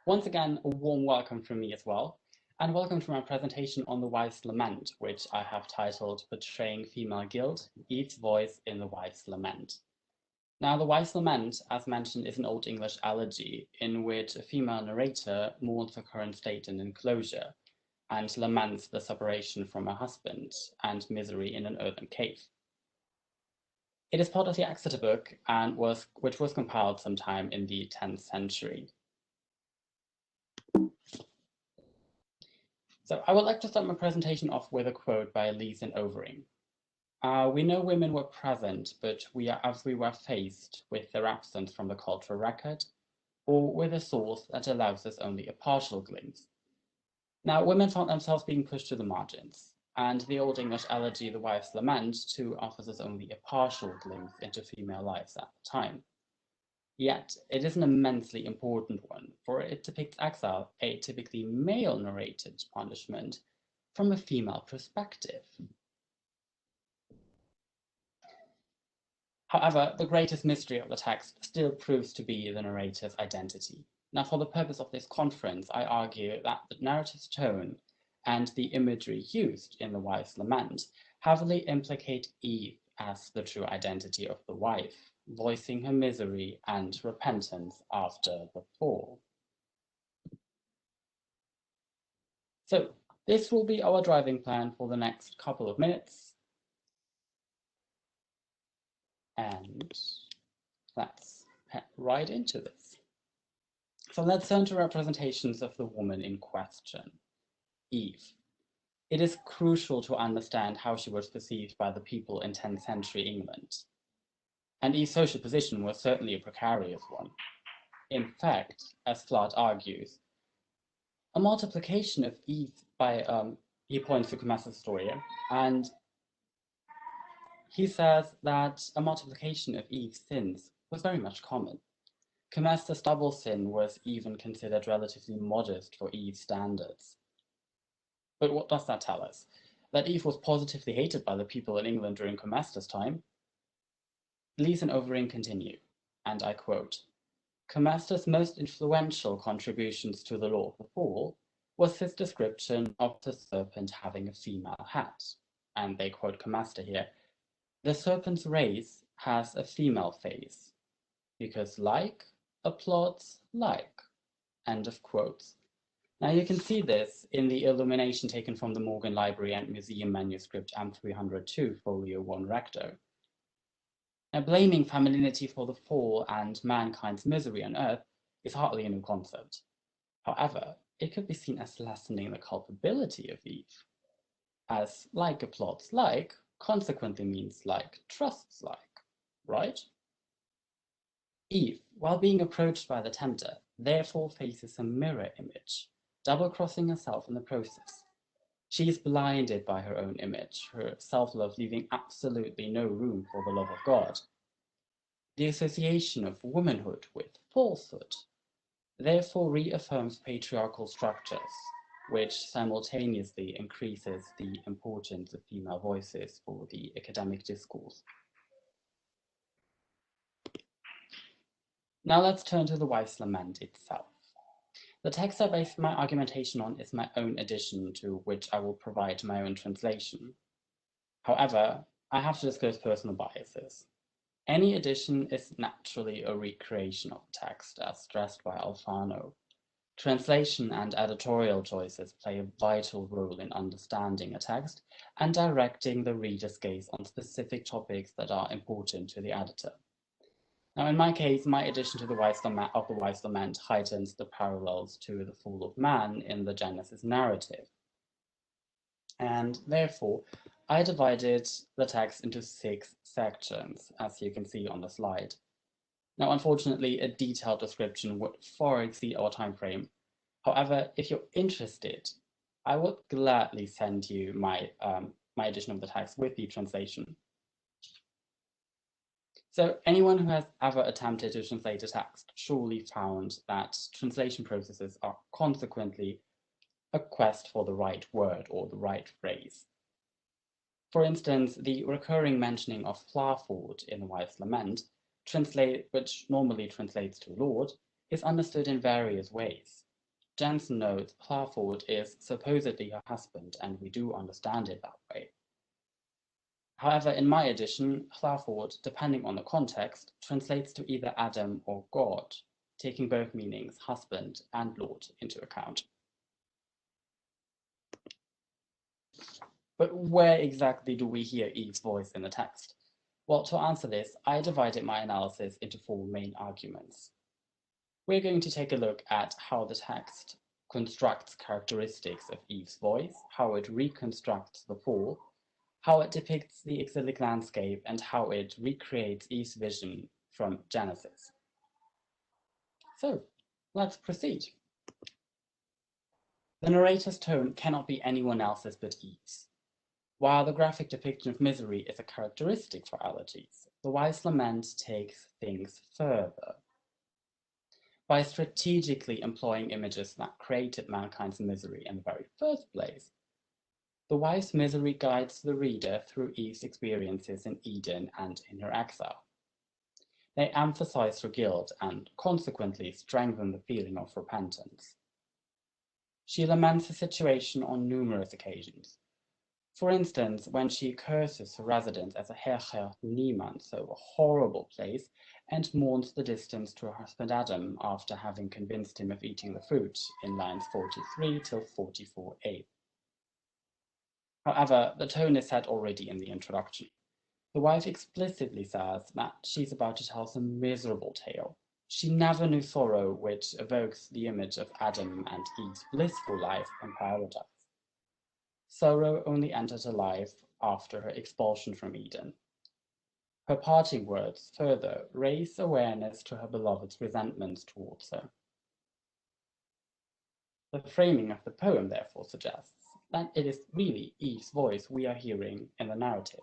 Once again, a warm welcome from me as well, and welcome to my presentation on the wife's lament, which I have titled Portraying Female Guilt, Eve's Voice in the Wife's Lament. Now, the wife's lament, as mentioned, is an Old English elegy in which a female narrator mourns her current state in enclosure and laments the separation from her husband and misery in an earthen cave. It is part of the Exeter book which was compiled sometime in the 10th century. So I would like to start my presentation off with a quote by Lees and Overing. We know women were present, but as we were faced with their absence from the cultural record, or with a source that allows us only a partial glimpse. Now, women found themselves being pushed to the margins, and the Old English elegy, The Wife's Lament, too offers us only a partial glimpse into female lives at the time. Yet, it is an immensely important one, for it depicts exile, a typically male-narrated punishment, from a female perspective. However, the greatest mystery of the text still proves to be the narrator's identity. Now, for the purpose of this conference, I argue that the narrative's tone and the imagery used in The Wife's Lament heavily implicate Eve as the true identity of the wife, voicing her misery and repentance after the fall. So this will be our driving plan for the next couple of minutes. And let's head right into this. So let's turn to representations of the woman in question, Eve. It is crucial to understand how she was perceived by the people in 10th century England. And Eve's social position was certainly a precarious one. In fact, as Flood argues, a multiplication of Eve by, he points to Comestor's story, and he says that a multiplication of Eve's sins was very much common. Comestor's double sin was even considered relatively modest for Eve's standards. But what does that tell us? That Eve was positively hated by the people in England during Comestor's time? Lees and Overing continue, and I quote, Comestor's most influential contributions to the law of the fall was his description of the serpent having a female head. And they quote Comestor here, the serpent's race has a female face, because like applauds like, end of quotes. Now you can see this in the illumination taken from the Morgan Library and Museum manuscript M302, folio 1 recto. Now, blaming femininity for the fall and mankind's misery on earth is hardly a new concept. However, it could be seen as lessening the culpability of Eve, as like applauds like consequently means like trusts like, right? Eve, while being approached by the tempter, therefore faces a mirror image, double-crossing herself in the process. She is blinded by her own image, her self-love leaving absolutely no room for the love of God. The association of womanhood with falsehood therefore reaffirms patriarchal structures, which simultaneously increases the importance of female voices for the academic discourse. Now let's turn to the Wife's Lament itself. The text I base my argumentation on is my own edition, to which I will provide my own translation. However, I have to disclose personal biases. Any edition is naturally a recreation of the text, as stressed by Alfano. Translation and editorial choices play a vital role in understanding a text and directing the reader's gaze on specific topics that are important to the editor. Now, in my case, my addition to the Wife's Lament heightens the parallels to the fall of man in the Genesis narrative. And therefore, I divided the text into 6 sections, as you can see on the slide. Now, unfortunately, a detailed description would far exceed our time frame. However, if you're interested, I would gladly send you my edition of the text with the translation. So anyone who has ever attempted to translate a text surely found that translation processes are consequently a quest for the right word or the right phrase. For instance, the recurring mentioning of Flaford in the Wife's Lament, which normally translates to Lord, is understood in various ways. Jensen notes Clafford is supposedly her husband, and we do understand it that way. However, in my edition, Clafford, depending on the context, translates to either Adam or God, taking both meanings, husband and Lord, into account. But where exactly do we hear Eve's voice in the text? Well, to answer this, I divided my analysis into four main arguments. We're going to take a look at how the text constructs characteristics of Eve's voice, how it reconstructs the fall, how it depicts the exilic landscape, and how it recreates Eve's vision from Genesis. So, let's proceed. The narrator's tone cannot be anyone else's but Eve's. While the graphic depiction of misery is a characteristic for elegies, the wife's lament takes things further. By strategically employing images that created mankind's misery in the very first place, the wife's misery guides the reader through Eve's experiences in Eden and in her exile. They emphasize her guilt and consequently strengthen the feeling of repentance. She laments the situation on numerous occasions. For instance, when she curses her residence as a Herr Niemand, so a horrible place, and mourns the distance to her husband Adam after having convinced him of eating the fruit in lines 43 till 44a. However, the tone is set already in the introduction. The wife explicitly says that she's about to tell some miserable tale. She never knew sorrow, which evokes the image of Adam and Eve's blissful life in paradise. Sorrow only entered her life after her expulsion from Eden. Her parting words further raise awareness to her beloved's resentments towards her. The framing of the poem therefore suggests that it is really Eve's voice we are hearing in the narrative.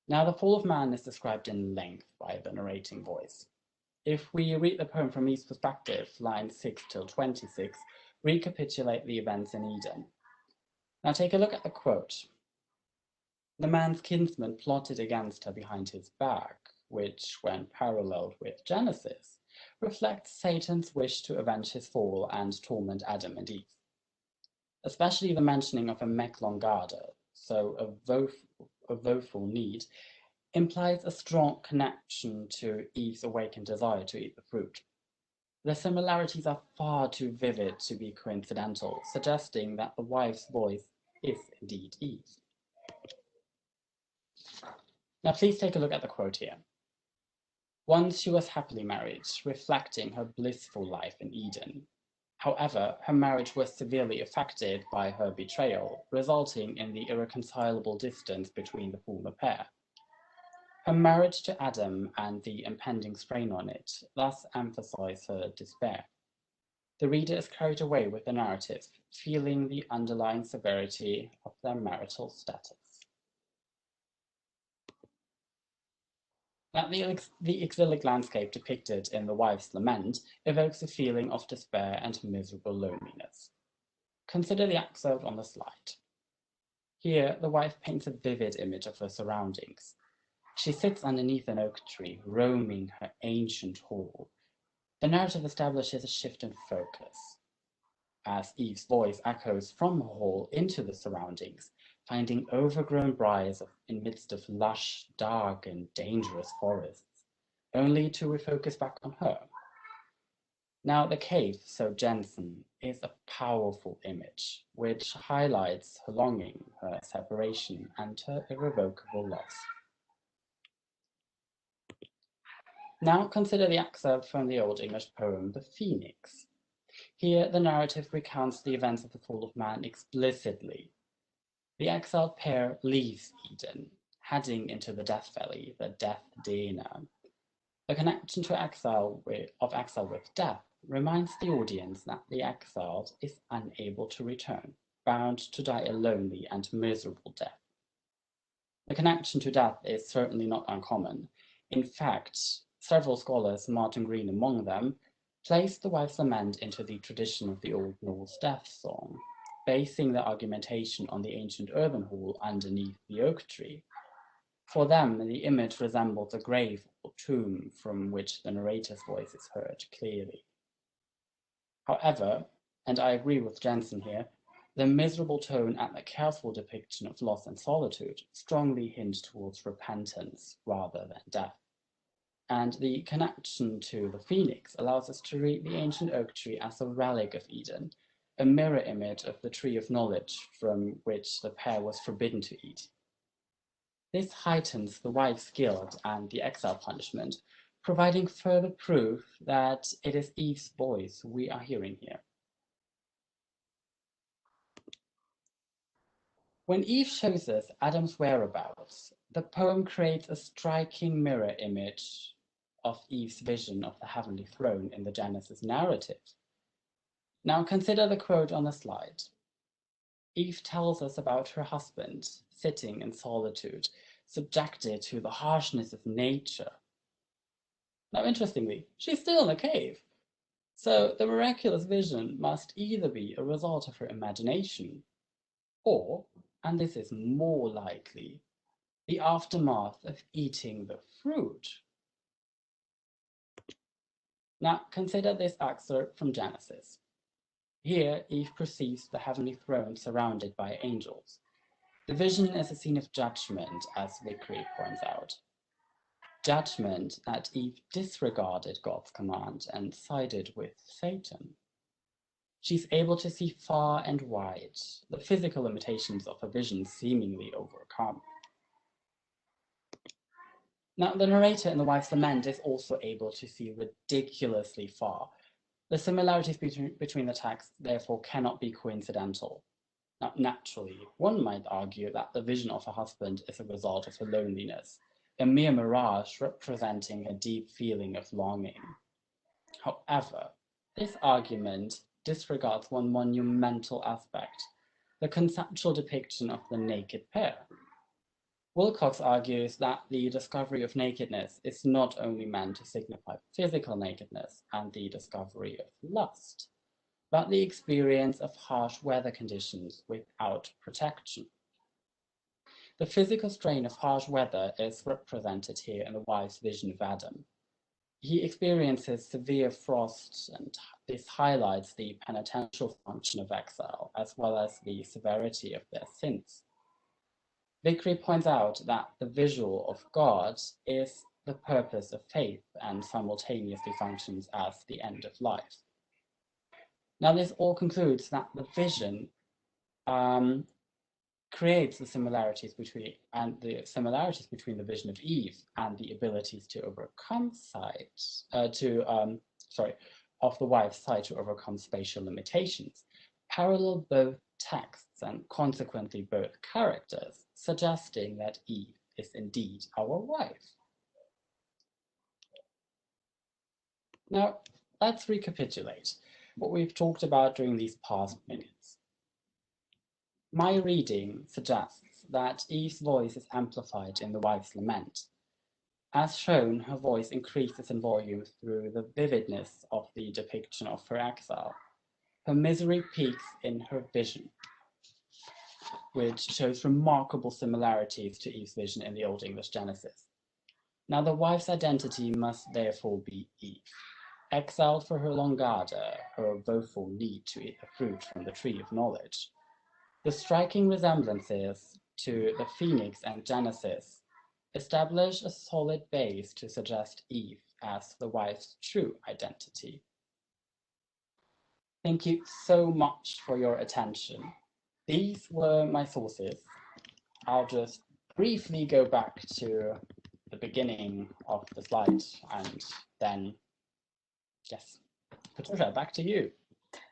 Now, the fall of man is described in length by the narrating voice. If we read the poem from Eve's perspective, lines 6 till 26 recapitulate the events in Eden. Now take a look at the quote. The man's kinsman plotted against her behind his back, which, when paralleled with Genesis, reflects Satan's wish to avenge his fall and torment Adam and Eve. Especially the mentioning of a MaCom garter, so a woeful need, implies a strong connection to Eve's awakened desire to eat the fruit. The similarities are far too vivid to be coincidental, suggesting that the wife's voice is indeed Eve. Now please take a look at the quote here. Once she was happily married, reflecting her blissful life in Eden. However, her marriage was severely affected by her betrayal, resulting in the irreconcilable distance between the former pair. Her marriage to Adam and the impending strain on it thus emphasize her despair. The reader is carried away with the narrative, feeling the underlying severity of their marital status. Now, the exilic landscape depicted in the wife's lament evokes a feeling of despair and miserable loneliness. Consider the excerpt on the slide. Here, the wife paints a vivid image of her surroundings. She sits underneath an oak tree, roaming her ancient hall. The narrative establishes a shift in focus, as Eve's voice echoes from her hall into the surroundings, finding overgrown briars in midst of lush, dark, and dangerous forests, only to refocus back on her. Now, the cave, so Jensen, is a powerful image, which highlights her longing, her separation, and her irrevocable loss. Now consider the excerpt from the Old English poem, The Phoenix. Here, the narrative recounts the events of the fall of man explicitly. The exiled pair leaves Eden, heading into the Death Valley, the Death Dana. The connection to exile with death reminds the audience that the exiled is unable to return, bound to die a lonely and miserable death. The connection to death is certainly not uncommon. In fact, several scholars, Martin Green among them, place the wife's lament into the tradition of the Old Norse death song, basing their argumentation on the ancient earthen hall underneath the oak tree. For them, the image resembles a grave or tomb from which the narrator's voice is heard clearly. However, and I agree with Jensen here, the miserable tone and the careful depiction of loss and solitude strongly hint towards repentance rather than death. And the connection to the phoenix allows us to read the ancient oak tree as a relic of Eden, a mirror image of the tree of knowledge from which the pair was forbidden to eat. This heightens the wife's guilt and the exile punishment, providing further proof that it is Eve's voice we are hearing here. When Eve shows us Adam's whereabouts, the poem creates a striking mirror image of Eve's vision of the heavenly throne in the Genesis narrative. Now consider the quote on the slide. Eve tells us about her husband sitting in solitude, subjected to the harshness of nature. Now, interestingly, she's still in a cave. So the miraculous vision must either be a result of her imagination or, and this is more likely, the aftermath of eating the fruit. Now, consider this excerpt from Genesis. Here, Eve perceives the heavenly throne surrounded by angels. The vision is a scene of judgment, as Vickery points out. Judgment that Eve disregarded God's command and sided with Satan. She's able to see far and wide, the physical limitations of her vision seemingly overcome. Now, the narrator in The Wife's Lament is also able to see ridiculously far. The similarities between the texts, therefore, cannot be coincidental. Now, naturally, one might argue that the vision of her husband is a result of her loneliness, a mere mirage representing a deep feeling of longing. However, this argument disregards one monumental aspect, the conceptual depiction of the naked pair. Wilcox argues that the discovery of nakedness is not only meant to signify physical nakedness and the discovery of lust, but the experience of harsh weather conditions without protection. The physical strain of harsh weather is represented here in the wife's vision of Adam. He experiences severe frost, and this highlights the penitential function of exile, as well as the severity of their sins. Vickery points out that the visual of God is the purpose of faith and simultaneously functions as the end of life. Now, this all concludes that the vision creates the similarities between the vision of Eve and the abilities to overcome of the wife's side to overcome spatial limitations, parallel both texts and consequently both characters, suggesting that Eve is indeed our wife. Now, let's recapitulate what we've talked about during these past minutes. My reading suggests that Eve's voice is amplified in the wife's lament. As shown, her voice increases in volume through the vividness of the depiction of her exile. Her misery peaks in her vision, which shows remarkable similarities to Eve's vision in the Old English Genesis. Now, the wife's identity must therefore be Eve, exiled for her Longada, her woeful need to eat the fruit from the tree of knowledge. The striking resemblances to the Phoenix and Genesis establish a solid base to suggest Eve as the wife's true identity. Thank you so much for your attention. These were my sources. I'll just briefly go back to the beginning of the slide and then, yes, Patricia, back to you.